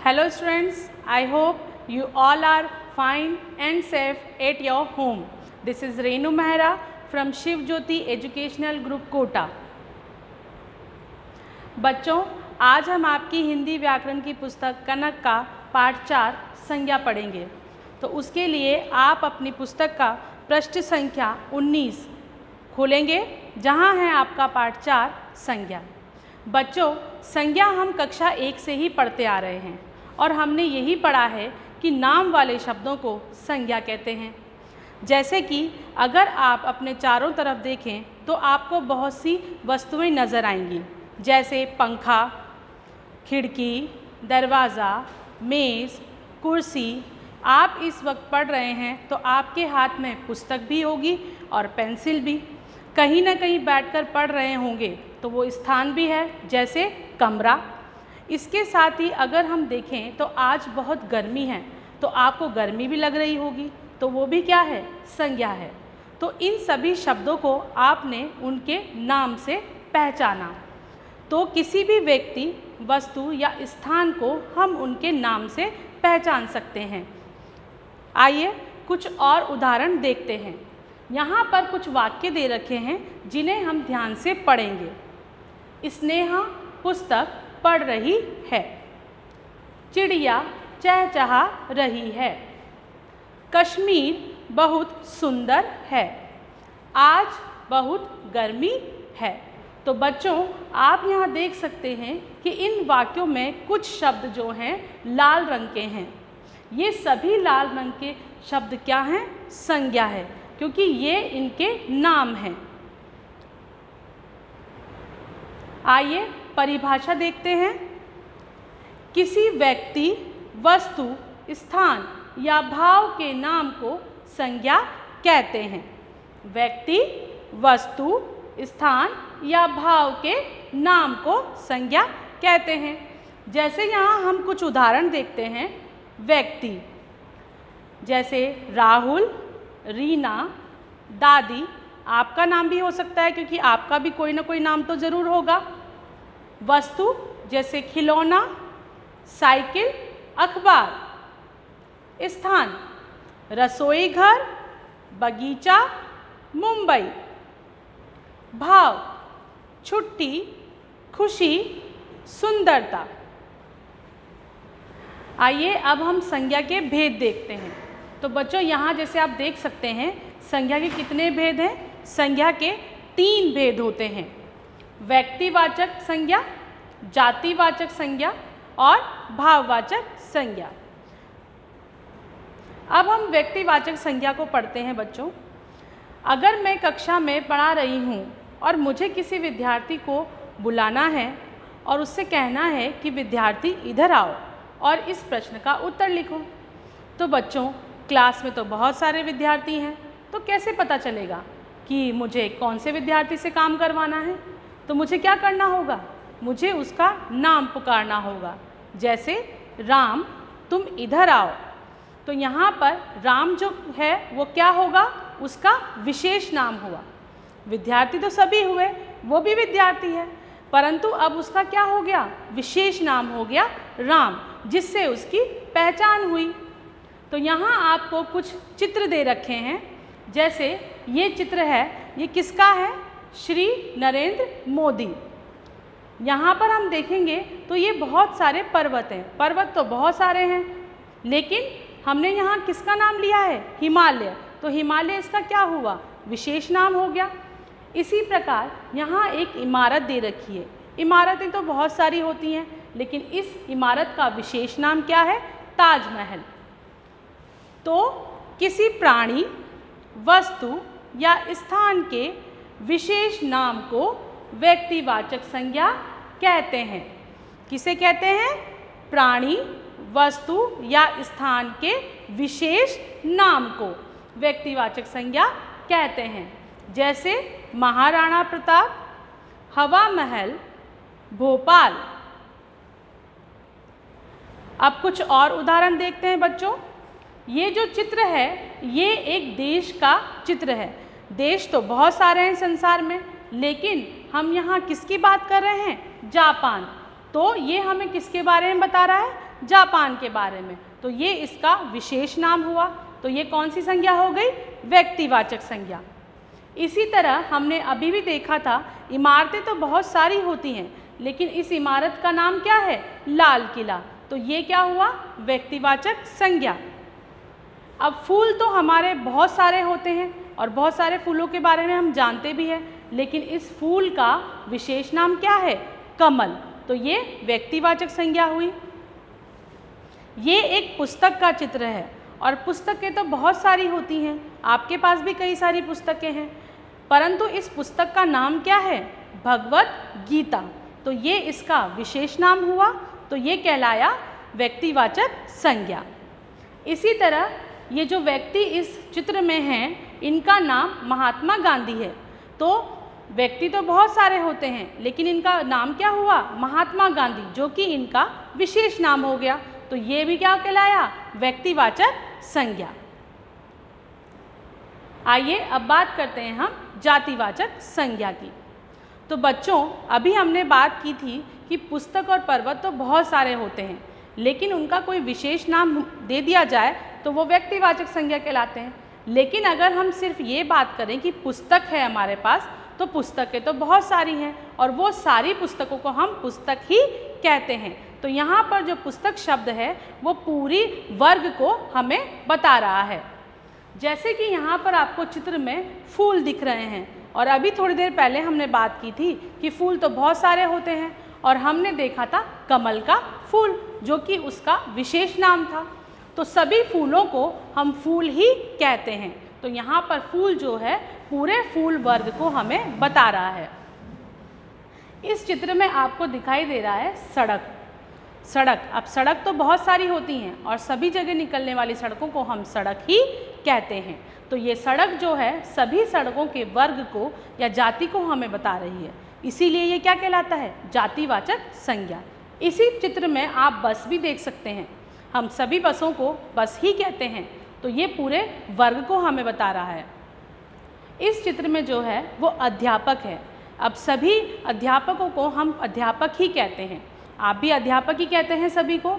Hello students, I hope you all are fine and safe at your home. This is Renu Mehra from Shiv Jyoti Educational Group Kota. बच्चों, आज हम आपकी हिंदी व्याकरण की पुस्तक कनक का पाठ 4 संज्ञा पढ़ेंगे। तो उसके लिए आप अपनी पुस्तक का पृष्ठ संख्या 19 खोलेंगे, जहां है आपका पाठ 4 संज्ञा। बच्चों, संज्ञा हम कक्षा 1 से ही पढ़ते आ रहे हैं और हमने यही पढ़ा है कि नाम वाले शब्दों को संज्ञा कहते हैं। जैसे कि अगर आप अपने चारों तरफ देखें तो आपको बहुत सी वस्तुएं नज़र आएंगी, जैसे पंखा, खिड़की, दरवाज़ा, मेज़, कुर्सी। आप इस वक्त पढ़ रहे हैं तो आपके हाथ में पुस्तक भी होगी और पेंसिल भी। कहीं ना कहीं बैठकर पढ़ रहे होंगे तो वो स्थान भी है, जैसे कमरा। इसके साथ ही अगर हम देखें तो आज बहुत गर्मी है तो आपको गर्मी भी लग रही होगी, तो वो भी क्या है, संज्ञा है। तो इन सभी शब्दों को आपने उनके नाम से पहचाना। तो किसी भी व्यक्ति, वस्तु या स्थान को हम उनके नाम से पहचान सकते हैं। आइए कुछ और उदाहरण देखते हैं। यहाँ पर कुछ वाक्य दे रखे हैं जिन्हें हम ध्यान से पढ़ेंगे। स्नेहा पुस्तक पढ़ रही है। चिड़िया चहचहा रही है। कश्मीर बहुत सुंदर है। आज बहुत गर्मी है। तो बच्चों, आप यहाँ देख सकते हैं कि इन वाक्यों में कुछ शब्द जो हैं लाल रंग के हैं। ये सभी लाल रंग के शब्द क्या हैं, संज्ञा है, क्योंकि ये इनके नाम हैं। आइए परिभाषा देखते हैं। किसी व्यक्ति, वस्तु, स्थान या भाव के नाम को संज्ञा कहते हैं। व्यक्ति, वस्तु, स्थान या भाव के नाम को संज्ञा कहते हैं। जैसे यहाँ हम कुछ उदाहरण देखते हैं। व्यक्ति जैसे राहुल, रीना, दादी। आपका नाम भी हो सकता है क्योंकि आपका भी कोई ना कोई नाम तो ज़रूर होगा। वस्तु जैसे खिलौना, साइकिल, अखबार। स्थान रसोई घर, बगीचा, मुंबई। भाव छुट्टी, खुशी, सुंदरता। आइए अब हम संज्ञा के भेद देखते हैं। तो बच्चों, यहाँ जैसे आप देख सकते हैं संज्ञा के कितने भेद हैं। संज्ञा के 3 भेद होते हैं। व्यक्तिवाचक संज्ञा, जातिवाचक संज्ञा और भाववाचक संज्ञा। अब हम व्यक्तिवाचक संज्ञा को पढ़ते हैं। बच्चों, अगर मैं कक्षा में पढ़ा रही हूँ और मुझे किसी विद्यार्थी को बुलाना है और उससे कहना है कि विद्यार्थी इधर आओ और इस प्रश्न का उत्तर लिखो। तो बच्चों, क्लास में तो बहुत सारे विद्यार्थी हैं, तो कैसे पता चलेगा कि मुझे कौन से विद्यार्थी से काम करवाना है। तो मुझे क्या करना होगा, मुझे उसका नाम पुकारना होगा। जैसे राम, तुम इधर आओ। तो यहाँ पर राम जो है वो क्या होगा, उसका विशेष नाम हुआ। विद्यार्थी तो सभी हुए, वो भी विद्यार्थी है, परंतु अब उसका क्या हो गया, विशेष नाम हो गया राम, जिससे उसकी पहचान हुई। तो यहाँ आपको कुछ चित्र दे रखे हैं। जैसे ये चित्र है, ये किसका है, श्री नरेंद्र मोदी। यहाँ पर हम देखेंगे तो ये बहुत सारे पर्वत हैं। पर्वत तो बहुत सारे हैं, लेकिन हमने यहाँ किसका नाम लिया है, हिमालय। तो हिमालय इसका क्या हुआ, विशेष नाम हो गया। इसी प्रकार यहाँ एक इमारत दे रखी है। इमारतें तो बहुत सारी होती हैं, लेकिन इस इमारत का विशेष नाम क्या है, ताजमहल। तो किसी प्राणी, वस्तु या स्थान के विशेष नाम को व्यक्तिवाचक संज्ञा कहते हैं। किसे कहते हैं, प्राणी, वस्तु या स्थान के विशेष नाम को व्यक्तिवाचक संज्ञा कहते हैं। जैसे महाराणा प्रताप, हवा महल, भोपाल। अब कुछ और उदाहरण देखते हैं। बच्चों, ये जो चित्र है ये एक देश का चित्र है। देश तो बहुत सारे हैं संसार में, लेकिन हम यहाँ किसकी बात कर रहे हैं, जापान। तो ये हमें किसके बारे में बता रहा है, जापान के बारे में, तो ये इसका विशेष नाम हुआ। तो ये कौन सी संज्ञा हो गई? व्यक्तिवाचक संज्ञा। इसी तरह हमने अभी भी देखा था, इमारतें तो बहुत सारी होती हैं, लेकिन इस इमारत का नाम क्या है? लाल किला। तो ये क्या हुआ? व्यक्तिवाचक संज्ञा। अब फूल तो हमारे बहुत सारे होते हैं और बहुत सारे फूलों के बारे में हम जानते भी हैं, लेकिन इस फूल का विशेष नाम क्या है? कमल। तो ये व्यक्तिवाचक संज्ञा हुई। ये एक पुस्तक का चित्र है और पुस्तकें तो बहुत सारी होती हैं, आपके पास भी कई सारी पुस्तकें हैं, परंतु इस पुस्तक का नाम क्या है? भगवत गीता। तो ये इसका विशेष नाम हुआ, तो ये कहलाया व्यक्तिवाचक संज्ञा। इसी तरह ये जो व्यक्ति इस चित्र में हैं, इनका नाम महात्मा गांधी है। तो व्यक्ति तो बहुत सारे होते हैं, लेकिन इनका नाम क्या हुआ? महात्मा गांधी, जो कि इनका विशेष नाम हो गया। तो ये भी क्या कहलाया? व्यक्तिवाचक संज्ञा। आइए अब बात करते हैं हम जातिवाचक संज्ञा की। तो बच्चों, अभी हमने बात की थी कि पुस्तक और पर्वत तो बहुत सारे होते हैं, लेकिन उनका कोई विशेष नाम दे दिया जाए तो वो व्यक्तिवाचक संज्ञा कहलाते हैं। लेकिन अगर हम सिर्फ ये बात करें कि पुस्तक है हमारे पास, तो पुस्तकें तो बहुत सारी हैं और वो सारी पुस्तकों को हम पुस्तक ही कहते हैं। तो यहाँ पर जो पुस्तक शब्द है वो पूरी वर्ग को हमें बता रहा है। जैसे कि यहाँ पर आपको चित्र में फूल दिख रहे हैं, और अभी थोड़ी देर पहले हमने बात की थी कि फूल तो बहुत सारे होते हैं, और हमने देखा था कमल का फूल, जो कि उसका विशेष नाम था। तो सभी फूलों को हम फूल ही कहते हैं। तो यहाँ पर फूल जो है पूरे फूल वर्ग को हमें बता रहा है। इस चित्र में आपको दिखाई दे रहा है सड़क। अब सड़क तो बहुत सारी होती हैं और सभी जगह निकलने वाली सड़कों को हम सड़क ही कहते हैं। तो ये सड़क जो है सभी सड़कों के वर्ग को या जाति को हमें बता रही है, इसीलिए ये क्या कहलाता है? जातिवाचक संज्ञा। इसी चित्र में आप बस भी देख सकते हैं, हम सभी बसों को बस ही कहते हैं। तो ये पूरे वर्ग को हमें बता रहा है। इस चित्र में जो है वो अध्यापक है। अब सभी अध्यापकों को हम अध्यापक ही कहते हैं, आप भी अध्यापक ही कहते हैं सभी को।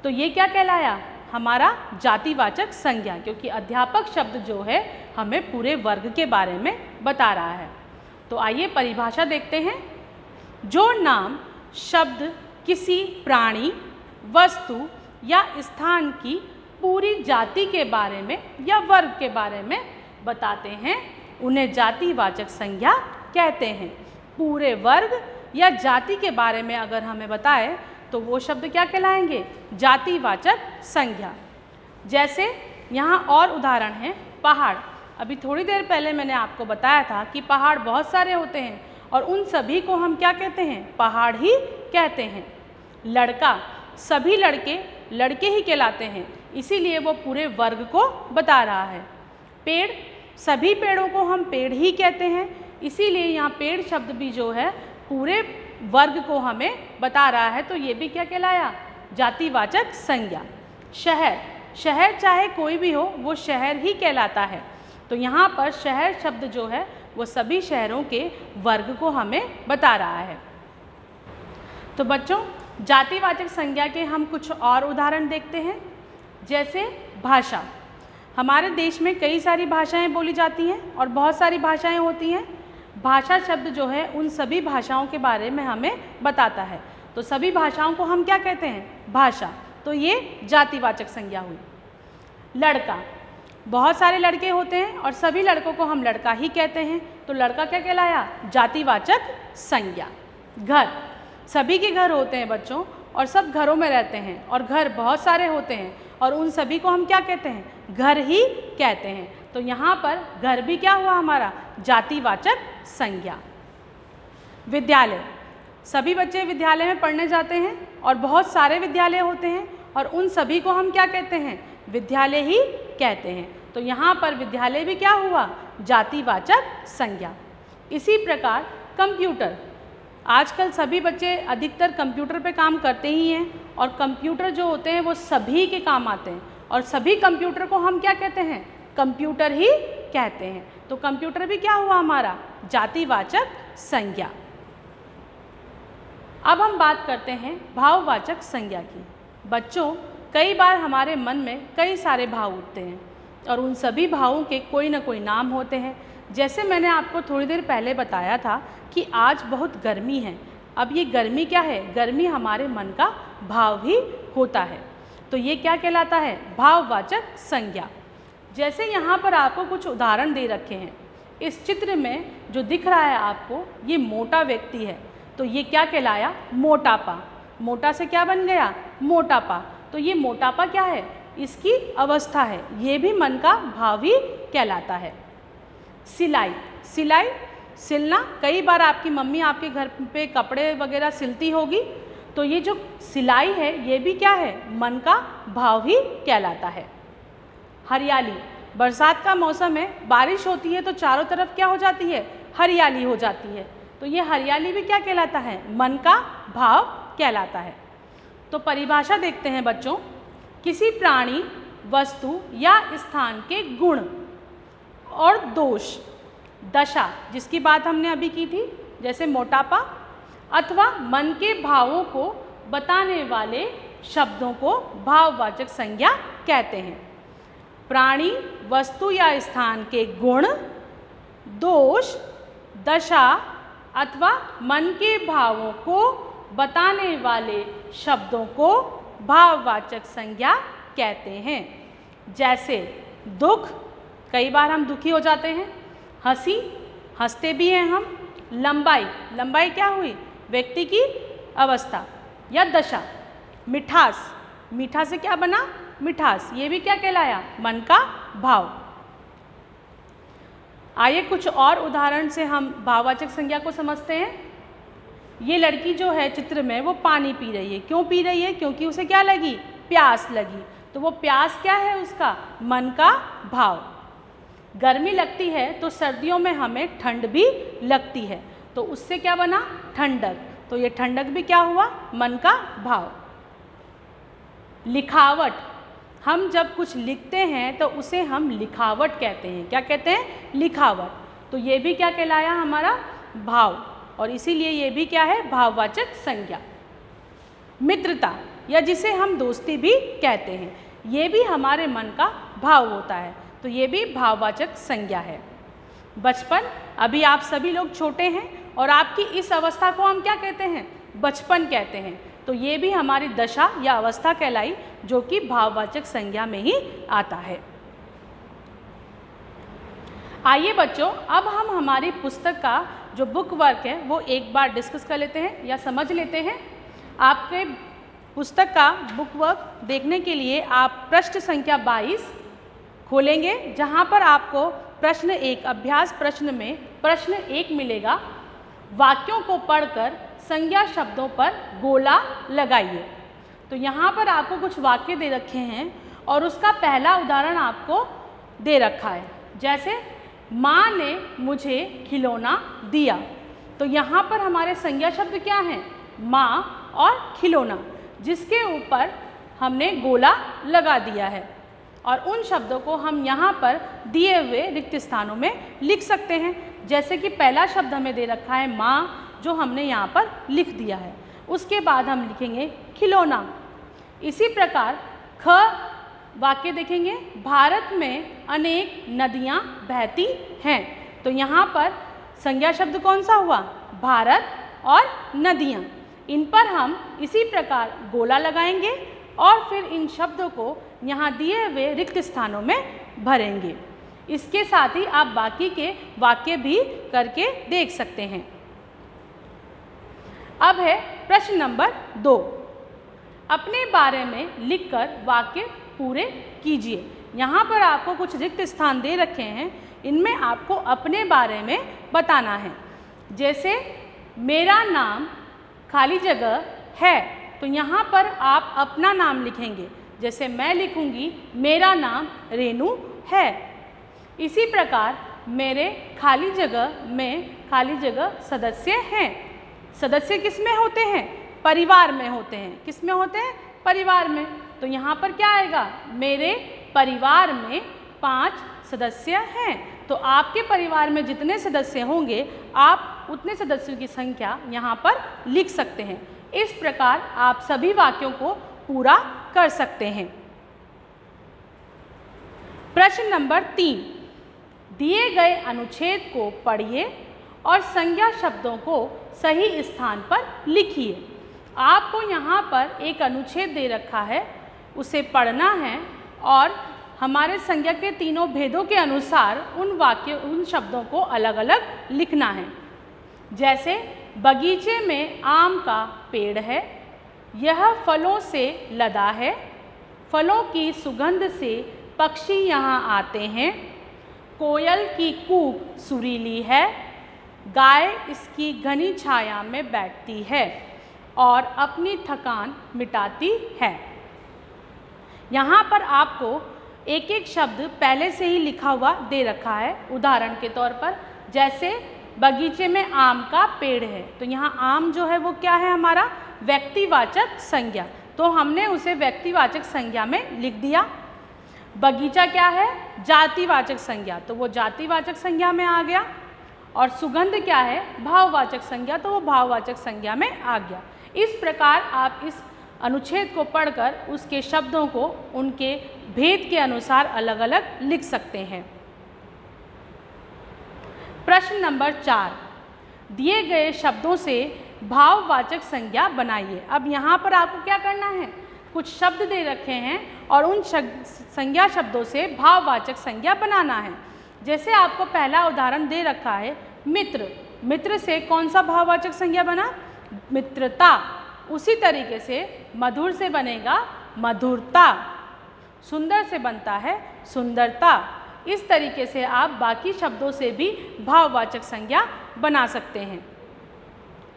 तो ये क्या कहलाया? हमारा जातिवाचक संज्ञा, क्योंकि अध्यापक शब्द जो है हमें पूरे वर्ग के बारे में बता रहा है। तो आइए परिभाषा देखते हैं। जो नाम शब्द किसी प्राणी, वस्तु या स्थान की पूरी जाति के बारे में या वर्ग के बारे में बताते हैं, उन्हें जातिवाचक संज्ञा कहते हैं। पूरे वर्ग या जाति के बारे में अगर हमें बताए तो वो शब्द क्या कहलाएंगे? जातिवाचक संज्ञा। जैसे यहाँ और उदाहरण है पहाड़। अभी थोड़ी देर पहले मैंने आपको बताया था कि पहाड़ बहुत सारे होते हैं और उन सभी को हम क्या कहते हैं? पहाड़ ही कहते हैं। लड़का, सभी लड़के लड़के ही कहलाते हैं, इसीलिए वो पूरे वर्ग को बता रहा है। पेड़, सभी पेड़ों को हम पेड़ ही कहते हैं, इसीलिए यहाँ पेड़ शब्द भी जो है पूरे वर्ग को हमें बता रहा है। तो ये भी क्या कहलाया? जातिवाचक संज्ञा। शहर, शहर चाहे कोई भी हो वो शहर ही कहलाता है। तो यहाँ पर शहर शब्द जो है वो सभी शहरों के वर्ग को हमें बता रहा है। तो बच्चों, जातिवाचक संज्ञा के हम कुछ और उदाहरण देखते हैं। जैसे भाषा, हमारे देश में कई सारी भाषाएं बोली जाती हैं और बहुत सारी भाषाएं होती हैं। भाषा शब्द जो है उन सभी भाषाओं के बारे में हमें बताता है। तो सभी भाषाओं को हम क्या कहते हैं? भाषा। तो ये जातिवाचक संज्ञा हुई। लड़का, बहुत सारे लड़के होते हैं और सभी लड़कों को हम लड़का ही कहते हैं, तो लड़का क्या कहलाया? जातिवाचक संज्ञा। घर, सभी के घर होते हैं बच्चों और सब घरों में रहते हैं और घर बहुत सारे होते हैं और उन सभी को हम क्या कहते हैं? घर ही कहते हैं। तो यहाँ पर घर भी क्या हुआ हमारा? जातिवाचक संज्ञा। विद्यालय, सभी बच्चे विद्यालय में पढ़ने जाते हैं और बहुत सारे विद्यालय होते हैं और उन सभी को हम क्या कहते हैं? विद्यालय ही कहते हैं। तो यहाँ पर विद्यालय भी क्या हुआ? जातिवाचक संज्ञा। इसी प्रकार कंप्यूटर, आजकल सभी बच्चे अधिकतर कंप्यूटर पे काम करते ही हैं और कंप्यूटर जो होते हैं वो सभी के काम आते हैं और सभी कंप्यूटर को हम क्या कहते हैं? कंप्यूटर ही कहते हैं। तो कंप्यूटर भी क्या हुआ हमारा? जातिवाचक संज्ञा। अब हम बात करते हैं भाववाचक संज्ञा की। बच्चों, कई बार हमारे मन में कई सारे भाव उठते हैं और उन सभी भावों के कोई ना कोई नाम होते हैं। जैसे मैंने आपको थोड़ी देर पहले बताया था कि आज बहुत गर्मी है। अब ये गर्मी क्या है? गर्मी हमारे मन का भाव ही होता है। तो ये क्या कहलाता है? भाववाचक संज्ञा। जैसे यहाँ पर आपको कुछ उदाहरण दे रखे हैं। इस चित्र में जो दिख रहा है आपको, ये मोटा व्यक्ति है, तो ये क्या कहलाया? मोटापा। मोटा से क्या बन गया? मोटापा। तो ये मोटापा क्या है? इसकी अवस्था है, ये भी मन का भाव ही कहलाता है। सिलाई। सिलाई सिलना, कई बार आपकी मम्मी आपके घर पे कपड़े वगैरह सिलती होगी, तो ये जो सिलाई है ये भी क्या है? मन का भाव ही कहलाता है। हरियाली। बरसात का मौसम है, बारिश होती है तो चारों तरफ क्या हो जाती है? हरियाली हो जाती है। तो ये हरियाली भी क्या कहलाता है? मन का भाव कहलाता है। तो परिभाषा देखते हैं बच्चों। किसी प्राणी, वस्तु या स्थान के गुण और दोष, दशा जिसकी बात हमने अभी की थी, जैसे मोटापा, अथवा मन के भावों को बताने वाले शब्दों को भाववाचक संज्ञा कहते हैं। प्राणी, वस्तु या स्थान के गुण, दोष, दशा अथवा मन के भावों को बताने वाले शब्दों को भाववाचक संज्ञा कहते हैं। जैसे दुख, कई बार हम दुखी हो जाते हैं। हंसी, हंसते भी हैं हम। लंबाई, लंबाई क्या हुई? व्यक्ति की अवस्था या दशा। मिठास, मीठा से क्या बना? मिठास, ये भी क्या कहलाया? मन का भाव। आइए कुछ और उदाहरण से हम भाववाचक संज्ञा को समझते हैं। ये लड़की जो है चित्र में, वो पानी पी रही है। क्यों पी रही है? क्योंकि उसे क्या लगी? प्यास लगी। तो वो प्यास क्या है उसका? मन का भाव। गर्मी लगती है तो सर्दियों में हमें ठंड भी लगती है, तो उससे क्या बना? ठंडक। तो ये ठंडक भी क्या हुआ? मन का भाव। लिखावट, हम जब कुछ लिखते हैं तो उसे हम लिखावट कहते हैं। क्या कहते हैं? लिखावट। तो ये भी क्या कहलाया? हमारा भाव, और इसीलिए ये भी क्या है? भाववाचक संज्ञा। मित्रता, या जिसे हम दोस्ती भी कहते हैं, ये भी हमारे मन का भाव होता है, तो ये भी भाववाचक संज्ञा है। बचपन, अभी आप सभी लोग छोटे हैं और आपकी इस अवस्था को हम क्या कहते हैं? बचपन कहते हैं। तो ये भी हमारी दशा या अवस्था कहलाई, जो कि भाववाचक संज्ञा में ही आता है। आइए बच्चों, अब हम हमारी पुस्तक का जो बुक वर्क है वो एक बार डिस्कस कर लेते हैं या समझ लेते हैं। आपके पुस्तक का बुक वर्क देखने के लिए आप पृष्ठ संख्या 22 खोलेंगे, जहाँ पर आपको प्रश्न 1, अभ्यास प्रश्न में प्रश्न 1 मिलेगा। वाक्यों को पढ़कर संज्ञा शब्दों पर गोला लगाइए। तो यहाँ पर आपको कुछ वाक्य दे रखे हैं और उसका पहला उदाहरण आपको दे रखा है। जैसे माँ ने मुझे खिलौना दिया। तो यहाँ पर हमारे संज्ञा शब्द क्या हैं? माँ और खिलौना, जिसके ऊपर हमने गोला लगा दिया है। और उन शब्दों को हम यहाँ पर दिए हुए रिक्त स्थानों में लिख सकते हैं। जैसे कि पहला शब्द हमें दे रखा है माँ, जो हमने यहाँ पर लिख दिया है। उसके बाद हम लिखेंगे खिलौना। इसी प्रकार ख वाक्य देखेंगे, भारत में अनेक नदियाँ बहती हैं। तो यहाँ पर संज्ञा शब्द कौन सा हुआ? भारत और नदियाँ। इन पर हम इसी प्रकार गोला लगाएंगे और फिर इन शब्दों को यहाँ दिए हुए रिक्त स्थानों में भरेंगे। इसके साथ ही आप बाकी के वाक्य भी करके देख सकते हैं। अब है प्रश्न नंबर 2। अपने बारे में लिखकर वाक्य पूरे कीजिए। यहाँ पर आपको कुछ रिक्त स्थान दे रखे हैं, इनमें आपको अपने बारे में बताना है। जैसे मेरा नाम खाली जगह है, तो यहाँ पर आप अपना नाम लिखेंगे। जैसे मैं लिखूँगी मेरा नाम रेनू है। इसी प्रकार मेरे खाली जगह में खाली जगह सदस्य हैं। सदस्य किस में होते हैं? परिवार में होते हैं। किस में होते हैं? परिवार में। तो यहाँ पर क्या आएगा? मेरे परिवार में 5 सदस्य हैं। तो आपके परिवार में जितने सदस्य होंगे, आप उतने सदस्यों की संख्या यहाँ पर लिख सकते हैं। इस प्रकार आप सभी वाक्यों को पूरा कर सकते हैं। प्रश्न नंबर 3, दिए गए अनुच्छेद को पढ़िए और संज्ञा शब्दों को सही स्थान पर लिखिए। आपको यहाँ पर एक अनुच्छेद दे रखा है, उसे पढ़ना है और हमारे संज्ञा के तीनों भेदों के अनुसार उन शब्दों को अलग अलग लिखना है। जैसे बगीचे में आम का पेड़ है, यह फलों से लदा है, फलों की सुगंध से पक्षी यहाँ आते हैं, कोयल की कूक सुरीली है, गाय इसकी घनी छाया में बैठती है और अपनी थकान मिटाती है। यहाँ पर आपको एक एक शब्द पहले से ही लिखा हुआ दे रखा है। उदाहरण के तौर पर जैसे बगीचे में आम का पेड़ है, तो यहाँ आम जो है वो क्या है, हमारा व्यक्तिवाचक संज्ञा, तो हमने उसे व्यक्तिवाचक संज्ञा में लिख दिया। बगीचा क्या है, जातिवाचक संज्ञा, तो वो जातिवाचक संज्ञा में आ गया। और सुगंध क्या है, भाववाचक संज्ञा, तो वो भाववाचक संज्ञा में आ गया। इस प्रकार आप इस अनुच्छेद को पढ़कर उसके शब्दों को उनके भेद के अनुसार अलग अलग लिख सकते हैं। प्रश्न नंबर 4, दिए गए शब्दों से भाववाचक संज्ञा बनाइए। अब यहाँ पर आपको क्या करना है, कुछ शब्द दे रखे हैं और उन संज्ञा शब्दों से भाववाचक संज्ञा बनाना है। जैसे आपको पहला उदाहरण दे रखा है मित्र, मित्र से कौन सा भाववाचक संज्ञा बना, मित्रता। उसी तरीके से मधुर से बनेगा मधुरता, सुंदर से बनता है सुंदरता। इस तरीके से आप बाकी शब्दों से भी भाववाचक संज्ञा बना सकते हैं।